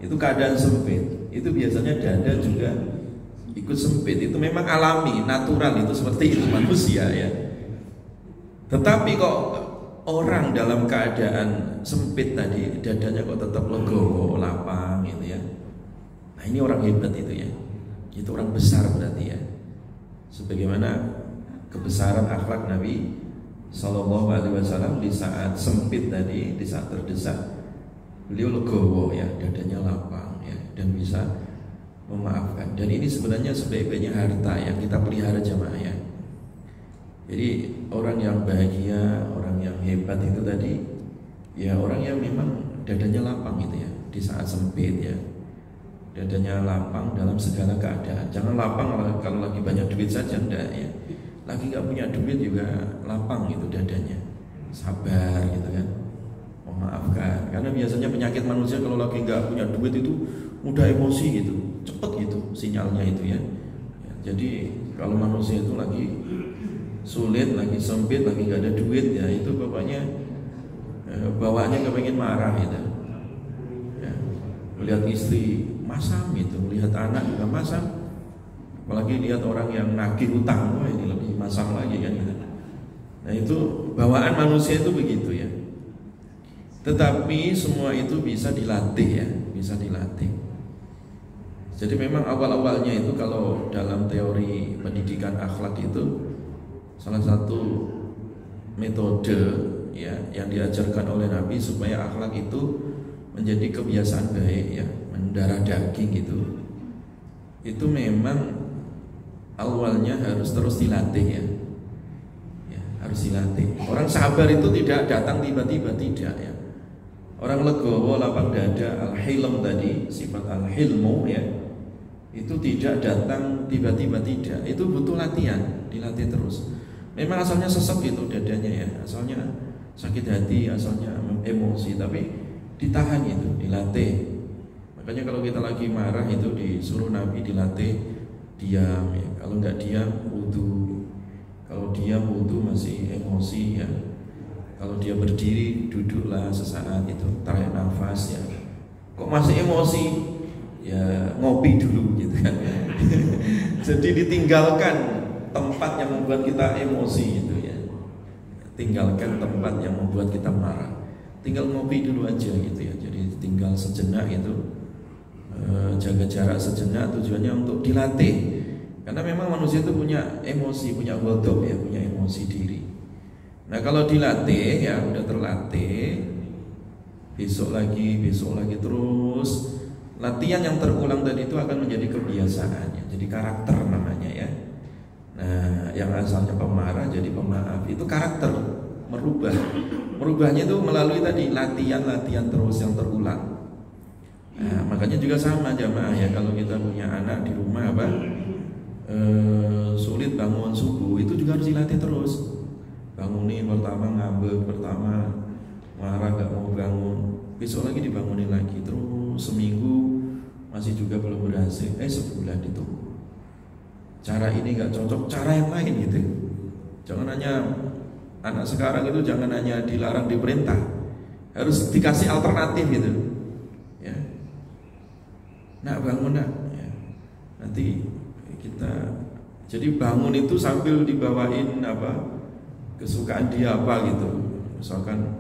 Itu keadaan sempit. Itu biasanya dada juga ikut sempit. Itu memang alami, natural, itu seperti itu manusia ya. Tetapi kok orang dalam keadaan sempit tadi, dadanya kok tetap legowo, lapang gitu ya. Nah ini orang hebat itu ya. Itu orang besar berarti ya. Sebagaimana kebesaran akhlak Nabi Sallallahu Alaihi Wasallam di saat sempit tadi, di saat terdesak, beliau legowo ya, dadanya lapang ya, dan bisa memaafkan. Dan ini sebenarnya sebaik-baiknya harta yang kita pelihara jamaah ya. Jadi orang yang bahagia, orang yang hebat itu tadi, ya orang yang memang dadanya lapang gitu ya, di saat sempit ya, dadanya lapang dalam segala keadaan. Jangan lapang kalau lagi banyak duit saja, enggak ya. Lagi nggak punya duit juga lapang gitu dadanya, sabar gitu kan, memaafkan. Karena biasanya penyakit manusia kalau lagi nggak punya duit itu mudah emosi gitu, cepet gitu sinyalnya itu ya. Jadi kalau manusia itu lagi sulit, lagi sempit, lagi nggak ada duit ya, itu bapaknya bawaannya kepengen marah gitu. Ya, melihat istri masam gitu, melihat anak juga masam. Apalagi lihat orang yang nagih utang, wah ini lebih masam lagi kan gitu. Nah itu bawaan manusia itu begitu ya. Tetapi semua itu bisa dilatih ya, bisa dilatih. Jadi memang awal-awalnya itu kalau dalam teori pendidikan akhlak itu salah satu metode ya yang diajarkan oleh Nabi supaya akhlak itu menjadi kebiasaan baik ya, mendarah daging gitu. Itu memang awalnya harus terus dilatih ya. Ya, harus dilatih. Orang sabar itu tidak datang tiba-tiba, tidak ya. Orang legowo, lapang dada, al-hilm tadi, sifat al-hilmu ya, itu tidak datang tiba-tiba, tidak. Itu butuh latihan, dilatih terus. Memang asalnya sesek itu dadanya ya, asalnya sakit hati, asalnya emosi, tapi ditahan itu, dilatih. Makanya kalau kita lagi marah itu disuruh Nabi dilatih diam ya. Kalau nggak diam wudu. Kalau diam wudu masih emosi ya. Kalau dia berdiri duduklah sesaat itu, tarik nafas ya. Kok masih emosi? Ya ngopi dulu gitu kan. Jadi ditinggalkan tempat yang membuat kita emosi gitu ya. Tinggalkan tempat yang membuat kita marah. Tinggal ngopi dulu aja gitu ya. Jadi tinggal sejenak itu, jaga jarak sejenak, tujuannya untuk dilatih. Karena memang manusia itu punya emosi, punya ghadab ya, punya emosi diri. Nah kalau dilatih ya udah terlatih, besok lagi terus. Latihan yang terulang tadi itu akan menjadi kebiasaan ya, jadi karakter namanya ya. Nah yang asalnya pemarah jadi pemaaf, itu karakter, merubahnya itu melalui tadi latihan terus yang terulang. Nah makanya juga sama jamaah ya, kalau kita punya anak di rumah apa sulit bangun subuh, itu juga harus dilatih terus. Bangunin pertama ngambek, pertama marah gak mau bangun, besok lagi dibangunin lagi, terus seminggu masih juga belum berhasil, sebulan ditunggu. Cara ini gak cocok, cara yang lain gitu. Jangan hanya anak sekarang itu jangan hanya dilarang diperintah, harus dikasih alternatif gitu ya. Nak bangun nak ya. Nanti kita jadi bangun itu sambil dibawain apa kesukaan dia apa gitu, misalkan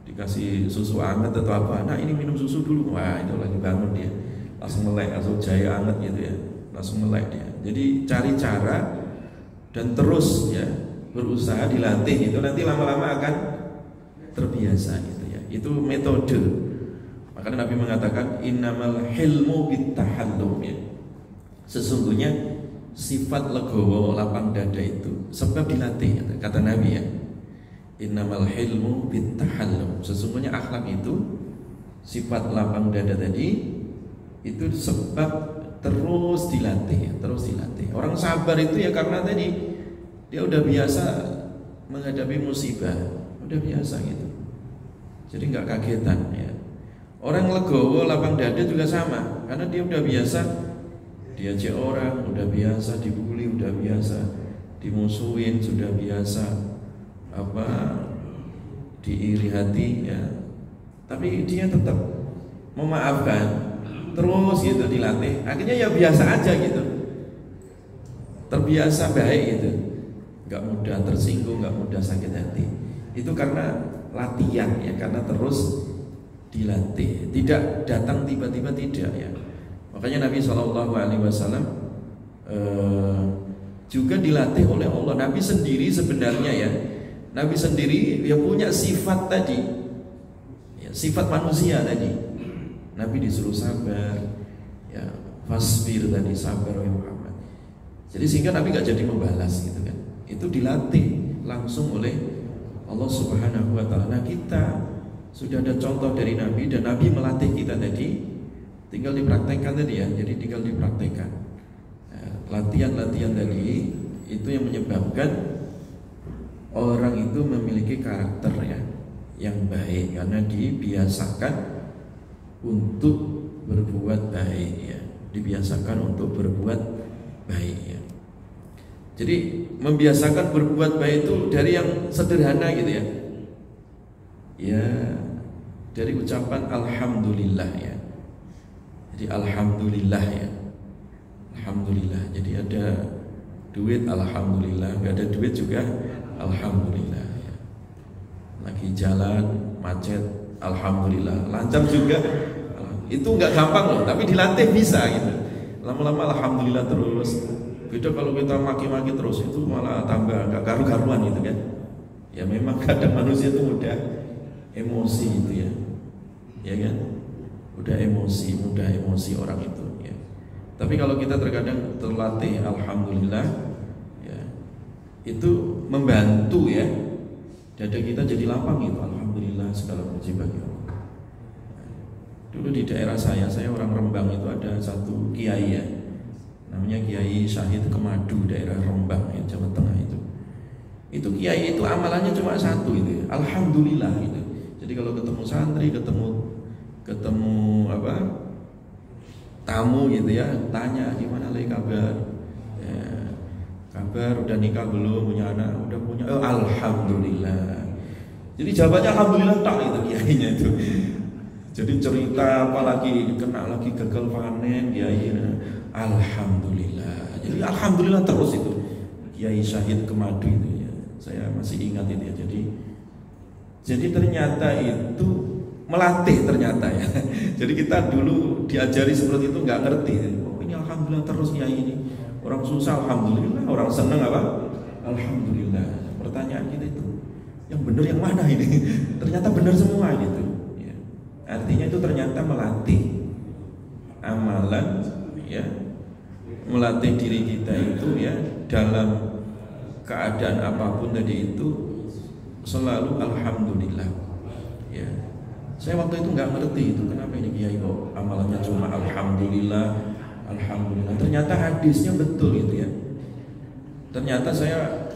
dikasih susu hangat atau apa, nah ini minum susu dulu, wah itu lagi bangun dia langsung melek, langsung jaya hangat gitu ya, langsung melek dia. Jadi cari cara dan terus ya berusaha dilatih itu, nanti lama-lama akan terbiasa gitu ya. Itu metode. Makanya Nabi mengatakan innamal hilmu bittahallum ya. Sesungguhnya sifat legowo lapang dada itu sebab dilatih, kata Nabi ya. Innamal hilmu bittahallum. Sesungguhnya akhlak itu, sifat lapang dada tadi itu sebab terus dilatih ya, terus dilatih. Orang sabar itu ya karena tadi dia udah biasa menghadapi musibah, udah biasa gitu. Jadi nggak kagetan ya. Orang legowo lapang dada juga sama, karena dia udah biasa diajak orang, udah biasa dibully, udah biasa dimusuhin, sudah biasa apa diiri hati ya. Tapi dia tetap memaafkan, terus gitu dilatih. Akhirnya ya biasa aja gitu, terbiasa baik gitu, nggak mudah tersinggung, nggak mudah sakit hati. Itu karena latihan ya, karena terus dilatih, tidak datang tiba-tiba, tidak ya. Makanya Nabi SAW juga dilatih oleh Allah. Nabi sendiri sebenarnya ya, Nabi sendiri dia punya sifat tadi ya, sifat manusia tadi. Nabi disuruh sabar ya, fasbir tadi, sabar ya Muhammad. Jadi sehingga Nabi gak jadi membalas gitu kan. Itu dilatih langsung oleh Allah Subhanahu wa ta'ala. Nah kita sudah ada contoh dari Nabi, dan Nabi melatih kita tadi, tinggal dipraktekkan tadi ya. Jadi tinggal dipraktekkan latihan-latihan tadi, itu yang menyebabkan orang itu memiliki karakter ya yang baik, karena dibiasakan untuk berbuat baik ya, dibiasakan untuk berbuat baik ya. Jadi membiasakan berbuat baik itu dari yang sederhana gitu ya. Ya dari ucapan alhamdulillah ya. Jadi alhamdulillah ya, alhamdulillah. Jadi ada duit alhamdulillah, gak ada duit juga alhamdulillah ya. Lagi jalan macet alhamdulillah, lancar juga. Itu nggak gampang loh, tapi dilatih bisa gitu. Lama-lama alhamdulillah terus. Beda kalau kita maki-maki terus, itu malah tambah nggak karu-karuan gitu kan. Ya memang kadang manusia itu mudah emosi gitu ya, ya kan? Mudah emosi orang itu ya. Tapi kalau kita terkadang terlatih alhamdulillah ya, itu membantu ya, dada kita jadi lapang gitu. Alhamdulillah, segala puji bagi Allah. Dulu di daerah saya orang Rembang, itu ada satu kiai ya, namanya Kiai Syahid Kemadu, daerah Rembang ya, Jawa Tengah itu. Itu kiai itu amalannya cuma satu itu, alhamdulillah gitu. Jadi kalau ketemu santri, ketemu apa tamu gitu ya, tanya gimana lagi kabar, Kabar udah nikah belum, punya anak, udah punya. Oh, alhamdulillah. Jadi jawabannya alhamdulillah tak itu kiainya itu. Jadi cerita apalagi kena lagi gagal panen kiai, alhamdulillah. Jadi alhamdulillah terus itu. Kiai Syahid Kemadu itu ya. Saya masih ingat itu ya. Jadi ternyata itu melatih ternyata ya. Jadi kita dulu diajari seperti itu nggak ngerti. Oh, ini alhamdulillah terus kiai ini. Orang susah alhamdulillah, orang seneng apa? Alhamdulillah. Pertanyaan kita itu yang benar yang mana ini? Ternyata benar semua gitu. Ya. Artinya itu ternyata melatih amalan, ya, melatih diri kita itu ya dalam keadaan apapun tadi itu selalu alhamdulillah. Ya. Saya waktu itu nggak ngerti itu kenapa ini kiai kok amalannya cuma alhamdulillah, alhamdulillah. Ternyata hadisnya betul gitu ya. Ternyata saya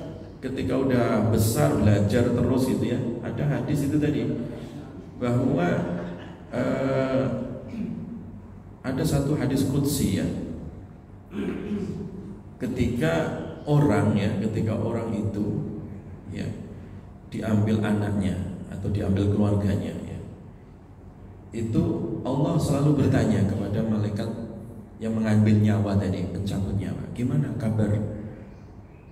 ketika udah besar belajar terus itu ya, ada hadis itu tadi bahwa ada satu hadis qudsi ya, ketika orang itu ya diambil anaknya atau diambil keluarganya ya, itu Allah selalu bertanya kepada malaikat yang mengambil nyawa tadi, pencabut nyawa, gimana kabar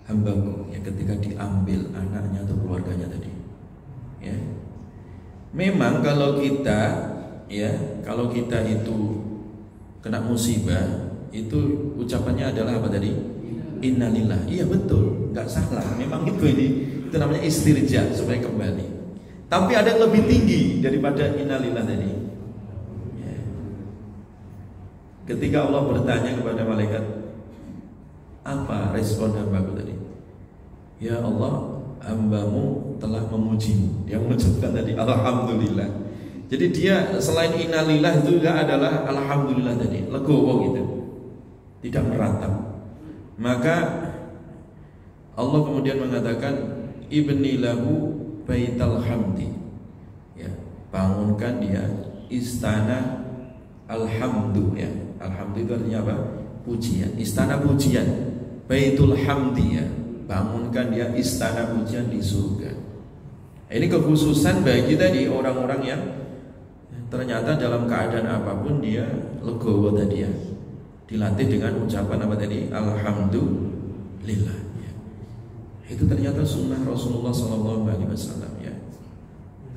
hambaku ya ketika diambil anaknya atau keluarganya tadi ya. Memang kalau kita itu kena musibah itu ucapannya adalah apa tadi? Innalillah. Iya betul, nggak salah. Memang itu namanya istirja supaya kembali. Tapi ada yang lebih tinggi daripada innalillah tadi ya. Ketika Allah bertanya kepada malaikat, apa respon hambaku tadi? Ya Allah, hambamu telah memujimu. Yang mengucapkan tadi alhamdulillah. Jadi dia selain innalillah itu juga adalah alhamdulillah tadi, legowo gitu, tidak meratap. Maka Allah kemudian mengatakan ibni lahu baital hamdi ya, bangunkan dia istana alhamdu ya. Alhamdu itu artinya apa? Pujian, istana pujian, baitul hamdi ya, bangunkan dia istana pujian di surga. Ini kekhususan bagi tadi orang-orang yang ternyata dalam keadaan apapun dia legowo tadi ya, dilatih dengan ucapan apa tadi? Alhamdulillah ya. Itu ternyata sunnah Rasulullah SAW ya.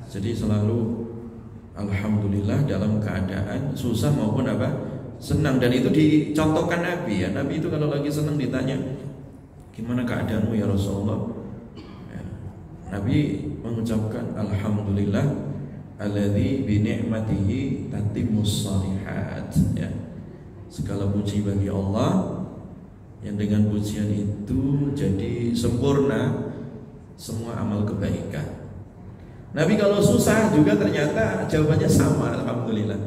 Jadi selalu alhamdulillah dalam keadaan susah maupun apa? Senang. Dan itu dicontohkan Nabi ya. Nabi itu kalau lagi senang ditanya, gimana keadaanmu ya Rasulullah ya. Nabi mengucapkan alhamdulillah alladzi bi ni'matihi tatimmus shalihat ya. Segala puji bagi Allah yang dengan pujian itu jadi sempurna semua amal kebaikan. Nabi kalau susah juga ternyata jawabannya sama, alhamdulillah.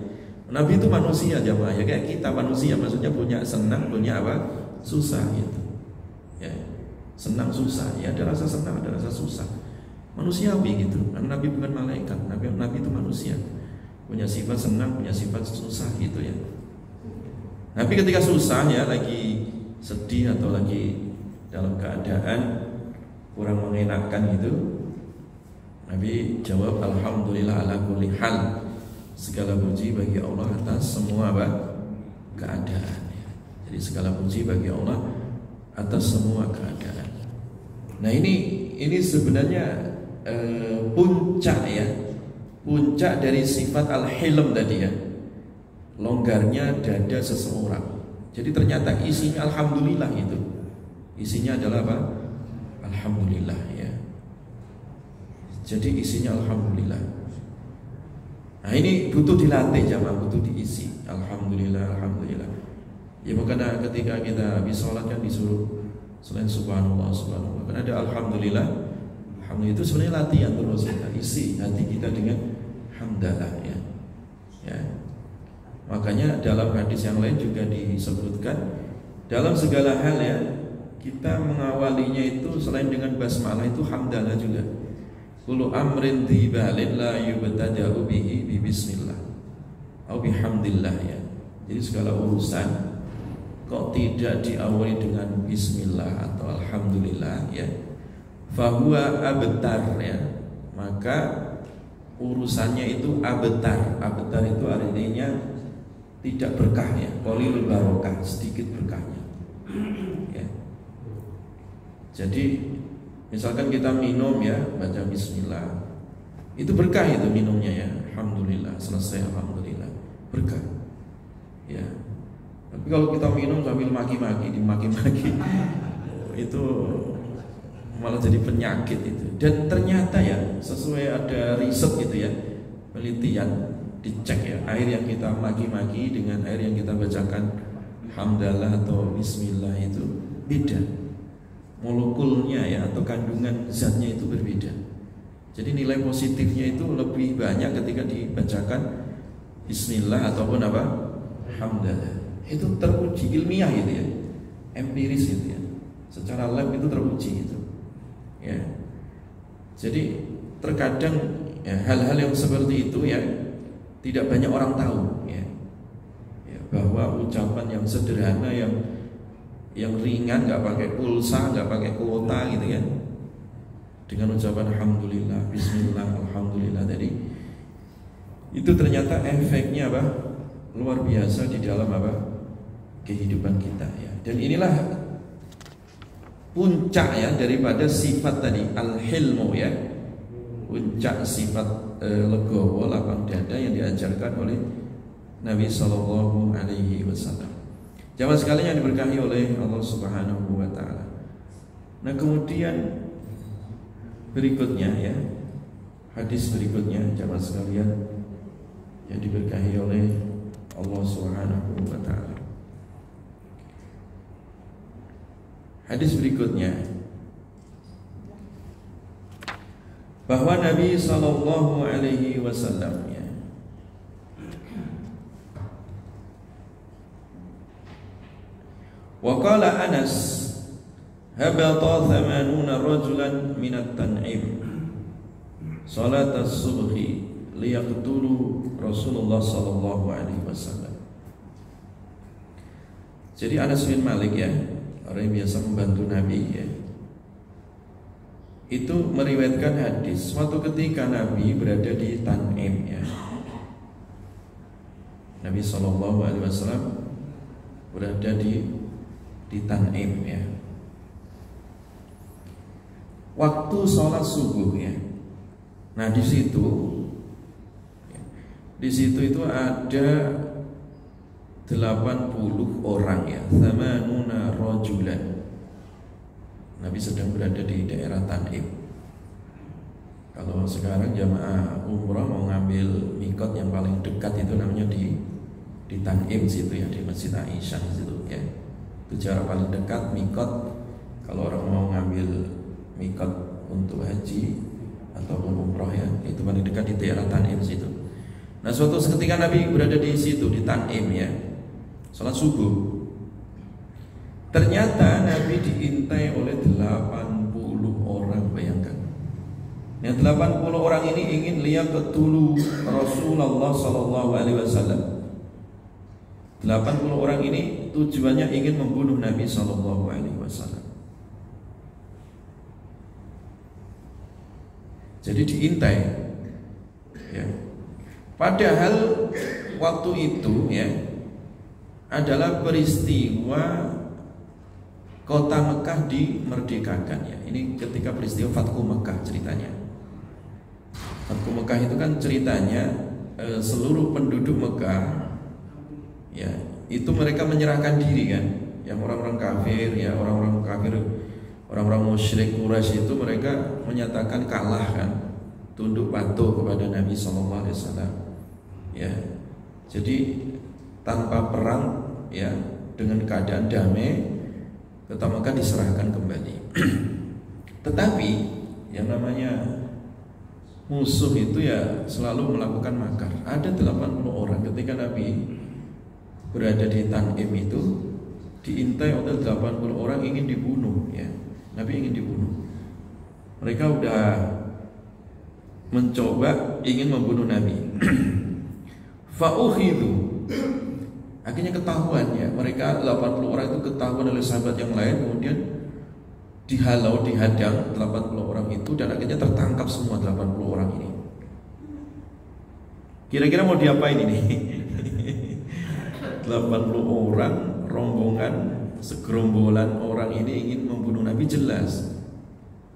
Nabi itu manusia jamaah ya, kayak kita manusia, maksudnya punya senang, punya apa? Susah gitu. Ya. Senang susah, ya ada rasa senang, ada rasa susah. Manusiawi gitu. Karena Nabi bukan malaikat, Nabi itu manusia. Punya sifat senang, punya sifat susah gitu ya. Tapi ketika susah ya, lagi sedih atau lagi dalam keadaan kurang mengenakan gitu, Nabi jawab alhamdulillah ala kulli hal. Segala puji bagi Allah atas semua apa? Keadaan ya. Jadi segala puji bagi Allah atas semua keadaan. Nah ini sebenarnya puncak ya. Puncak dari sifat al-hilm tadi ya. Longgarnya dada seseorang. Jadi ternyata isinya alhamdulillah itu. Isinya adalah apa? Alhamdulillah ya. Jadi isinya alhamdulillah. Nah ini butuh dilatih jamaah, butuh diisi. Alhamdulillah, alhamdulillah. Ya bukan ketika kita habis sholat kan disuruh selain subhanallah, subhanallah. Kan ada alhamdulillah. Alhamdulillah itu sebenarnya latihan terus kita isi hati kita dengan hamdalah ya. Ya. Makanya dalam hadis yang lain juga disebutkan dalam segala hal ya kita mengawalinya itu selain dengan basmalah itu hamdalah juga. Kullu amrin tibalin la yubtada'u bihi bi bismillah atau bihamdillah ya. Jadi segala urusan kok tidak diawali dengan bismillah atau alhamdulillah ya, fahuwa abtar ya, maka urusannya itu abtar. Abtar itu artinya tidak berkah ya, qalilul barokah, sedikit berkahnya ya. Jadi misalkan kita minum ya, baca bismillah, itu berkah itu minumnya ya, alhamdulillah, selesai alhamdulillah, berkah ya. Tapi kalau kita minum sambil maki-maki, dimaki-maki, itu malah jadi penyakit itu. Dan ternyata ya, sesuai ada riset gitu ya, penelitian, dicek ya, air yang kita maki-maki dengan air yang kita bacakan hamdalah atau bismillah itu beda, molekulnya ya atau kandungan zatnya itu berbeda. Jadi nilai positifnya itu lebih banyak ketika dibacakan bismillah ataupun apa, hamdalah. Itu teruji ilmiah gitu ya, empiris gitu ya, secara lab itu teruji itu ya. Jadi terkadang ya, hal-hal yang seperti itu ya tidak banyak orang tahu ya, bahwa ucapan yang sederhana, yang ringan, nggak pakai pulsa, nggak pakai kuota gitu kan, dengan ucapan alhamdulillah, bismillah, alhamdulillah tadi, itu ternyata efeknya apa, luar biasa di dalam apa, kehidupan kita ya. Dan inilah puncak ya daripada sifat tadi al-hilmu ya, puncak sifat legowo, lapang dada yang diajarkan oleh Nabi Sallallahu Alaihi Wasallam. Jamaah sekalian yang diberkahi oleh Allah Subhanahu Wa Taala. Nah kemudian berikutnya ya, hadis berikutnya jamaah sekalian yang diberkahi oleh Allah Subhanahu Wa Taala. Hadis berikutnya bahwa Nabi Sallallahu Alaihi Wasallam ya, wa qala Anas habata 80 rajulan minat Tan'im salat as-subhi liyaqtulu Rasulullah Sallallahu Alaihi Wasallam. Jadi Anas bin Malik ya, orang yang biasa membantu Nabi ya, itu meriwayatkan hadis suatu ketika Nabi berada di Tan'im ya. Nabi Sallallahu Alaihi Wasallam berada di Tan'im ya, waktu sholat subuh ya. Nah di situ itu ada 80 orang ya, thamanuna rajulan. Nabi sedang berada di daerah Tan'im. Kalau sekarang jamaah umrah mau ngambil mikot yang paling dekat itu namanya di Tan'im situ ya, di Masjid Aisyah situ ya. Itu jarak paling dekat mikot kalau orang mau ngambil mikot untuk haji ataupun umrah ya, itu paling dekat di daerah Tan'im situ. Nah suatu ketika Nabi berada di situ di Tan'im ya, sholat subuh. Ternyata Nabi diintai oleh 80 orang, bayangkan. Yang 80 orang ini ingin lihat ketulu Rasulullah Sallallahu Alaihi Wasallam. 80 orang ini tujuannya ingin membunuh Nabi Sallallahu Alaihi Wasallam. Jadi diintai ya. Padahal waktu itu ya adalah peristiwa kota Mekah dimerdekakan ya. Ini ketika peristiwa Fathu Mekah ceritanya. Fathu Mekah itu kan ceritanya seluruh penduduk Mekah ya, itu mereka menyerahkan diri kan. Yang orang-orang kafir ya, orang-orang kafir, orang-orang musyrik Quraisy itu mereka menyatakan kalah kan, tunduk patuh kepada Nabi Sallallahu Alaihi Wasallam ya. Jadi tanpa perang ya, dengan keadaan damai, kota Mekah diserahkan kembali. Tetapi yang namanya musuh itu ya selalu melakukan makar. Ada 80 orang ketika Nabi berada di Tan'im itu diintai oleh 80 orang ingin dibunuh ya. Nabi ingin dibunuh. Mereka udah mencoba ingin membunuh Nabi. Fa'ukhidhu, Akhirnya ketahuan ya, mereka 80 orang itu ketahuan oleh sahabat yang lain, kemudian dihalau, dihadang 80 orang itu, dan akhirnya tertangkap semua 80 orang ini. Kira-kira mau diapain ini? 80 orang rombongan, segerombolan orang ini ingin membunuh Nabi jelas,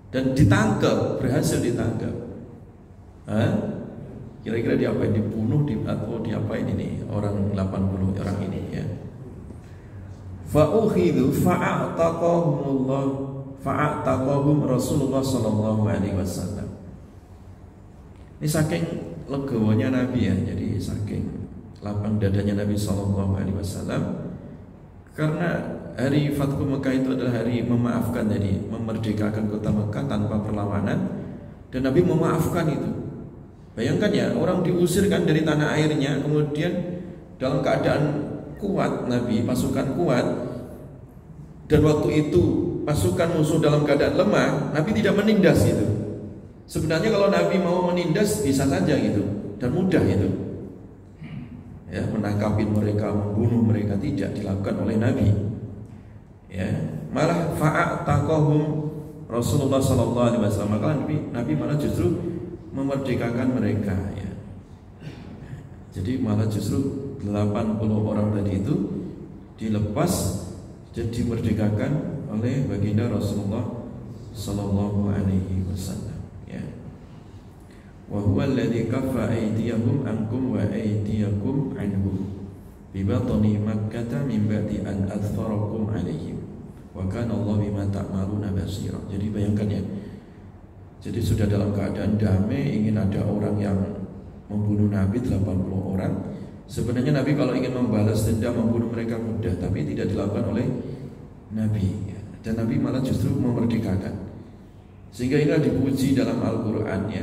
dan ditangkap, berhasil ditangkap. Kira-kira diapain? Dibunuh, atau diapain ini orang 80 orang ini ya? Fa'ukhidhu fa'ataqahum Rasulullah sallallahu alaihi wasallam. Ini saking legawanya Nabi ya, jadi saking lapang dadanya Nabi sallallahu alaihi wasallam, karena hari Fathu Mekah itu adalah hari memaafkan, jadi memerdekakan kota Mekah tanpa perlawanan, dan Nabi memaafkan itu. Bayangkan ya, orang diusir kan dari tanah airnya, kemudian dalam keadaan kuat Nabi, pasukan kuat, dan waktu itu pasukan musuh dalam keadaan lemah, Nabi tidak menindas itu. Sebenarnya kalau Nabi mau menindas bisa saja gitu, dan mudah itu ya, menangkapin mereka, membunuh mereka, tidak dilakukan oleh Nabi ya. Malah fa'ataqahum Rasulullah sallallahu alaihi wasallam, maka Nabi malah justru memerdekakan mereka ya. Jadi malah justru 80 orang tadi itu dilepas dan dimerdekakan oleh baginda Rasulullah sallallahu alaihi wasallam ya. Wa huwa alladhi kaffa aydiyahum ankum wa aydiyakum anhum bi batni Makkah min ba'di an adfarakum alaihim wa kana Allah bima ta'maluna basira. Jadi bayangkan ya, jadi sudah dalam keadaan damai, ingin ada orang yang membunuh Nabi 80 orang. Sebenarnya Nabi kalau ingin membalas dendam, membunuh mereka mudah, tapi tidak dilakukan oleh Nabi ya. Dan Nabi malah justru memerdekakan. Sehingga ini dipuji dalam Al-Quran ya,